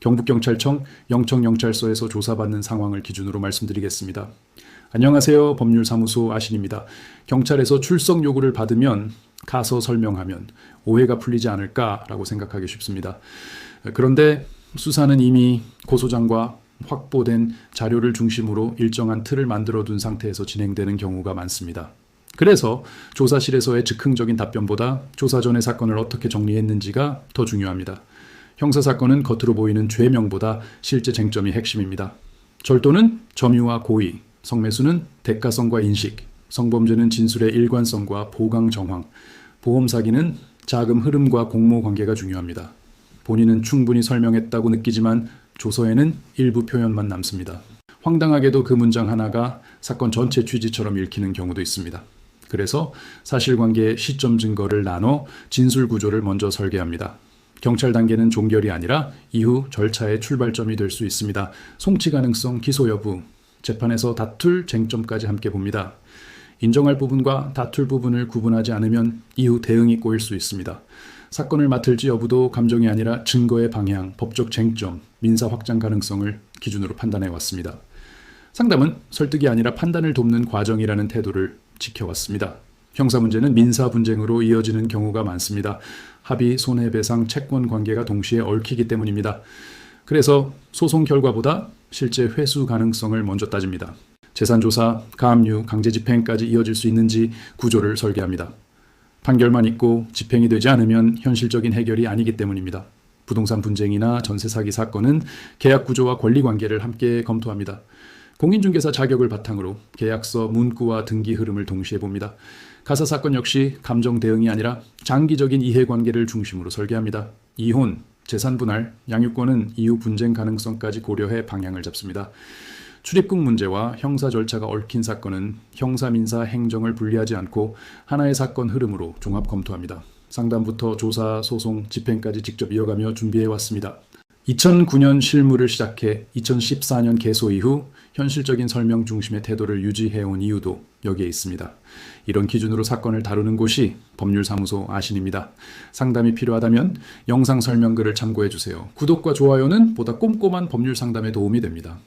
경북경찰청 영청경찰서에서 조사받는 상황을 기준으로 말씀드리겠습니다. 안녕하세요. 법률사무소 아신입니다. 경찰에서 출석 요구를 받으면 가서 설명하면 오해가 풀리지 않을까라고 생각하기 쉽습니다. 그런데 수사는 이미 고소장과 확보된 자료를 중심으로 일정한 틀을 만들어둔 상태에서 진행되는 경우가 많습니다. 그래서 조사실에서의 즉흥적인 답변보다 조사 전의 사건을 어떻게 정리했는지가 더 중요합니다. 형사사건은 겉으로 보이는 죄명보다 실제 쟁점이 핵심입니다. 절도는 점유와 고의, 성매수는 대가성과 인식, 성범죄는 진술의 일관성과 보강 정황, 보험사기는 자금 흐름과 공모 관계가 중요합니다. 본인은 충분히 설명했다고 느끼지만 조서에는 일부 표현만 남습니다. 황당하게도 그 문장 하나가 사건 전체 취지처럼 읽히는 경우도 있습니다. 그래서 사실관계의 시점 증거를 나눠 진술 구조를 먼저 설계합니다. 경찰 단계는 종결이 아니라 이후 절차의 출발점이 될 수 있습니다. 송치 가능성, 기소 여부, 재판에서 다툴 쟁점까지 함께 봅니다. 인정할 부분과 다툴 부분을 구분하지 않으면 이후 대응이 꼬일 수 있습니다. 사건을 맡을지 여부도 감정이 아니라 증거의 방향, 법적 쟁점, 민사 확장 가능성을 기준으로 판단해 왔습니다. 상담은 설득이 아니라 판단을 돕는 과정이라는 태도를 지켜왔습니다. 형사 문제는 민사 분쟁으로 이어지는 경우가 많습니다. 합의, 손해배상, 채권 관계가 동시에 얽히기 때문입니다. 그래서 소송 결과보다 실제 회수 가능성을 먼저 따집니다. 재산조사, 가압류, 강제집행까지 이어질 수 있는지 구조를 설계합니다. 판결만 있고 집행이 되지 않으면 현실적인 해결이 아니기 때문입니다. 부동산 분쟁이나 전세 사기 사건은 계약 구조와 권리 관계를 함께 검토합니다. 공인중개사 자격을 바탕으로 계약서, 문구와 등기 흐름을 동시에 봅니다. 가사 사건 역시 감정 대응이 아니라 장기적인 이해관계를 중심으로 설계합니다. 이혼, 재산 분할, 양육권은 이후 분쟁 가능성까지 고려해 방향을 잡습니다. 출입국 문제와 형사 절차가 얽힌 사건은 형사, 민사, 행정을 분리하지 않고 하나의 사건 흐름으로 종합 검토합니다. 상담부터 조사, 소송, 집행까지 직접 이어가며 준비해왔습니다. 2009년 실무를 시작해 2014년 개소 이후 현실적인 설명 중심의 태도를 유지해온 이유도 여기에 있습니다. 이런 기준으로 사건을 다루는 곳이 법률사무소 아신입니다. 상담이 필요하다면 영상 설명글을 참고해주세요. 구독과 좋아요는 보다 꼼꼼한 법률 상담에 도움이 됩니다.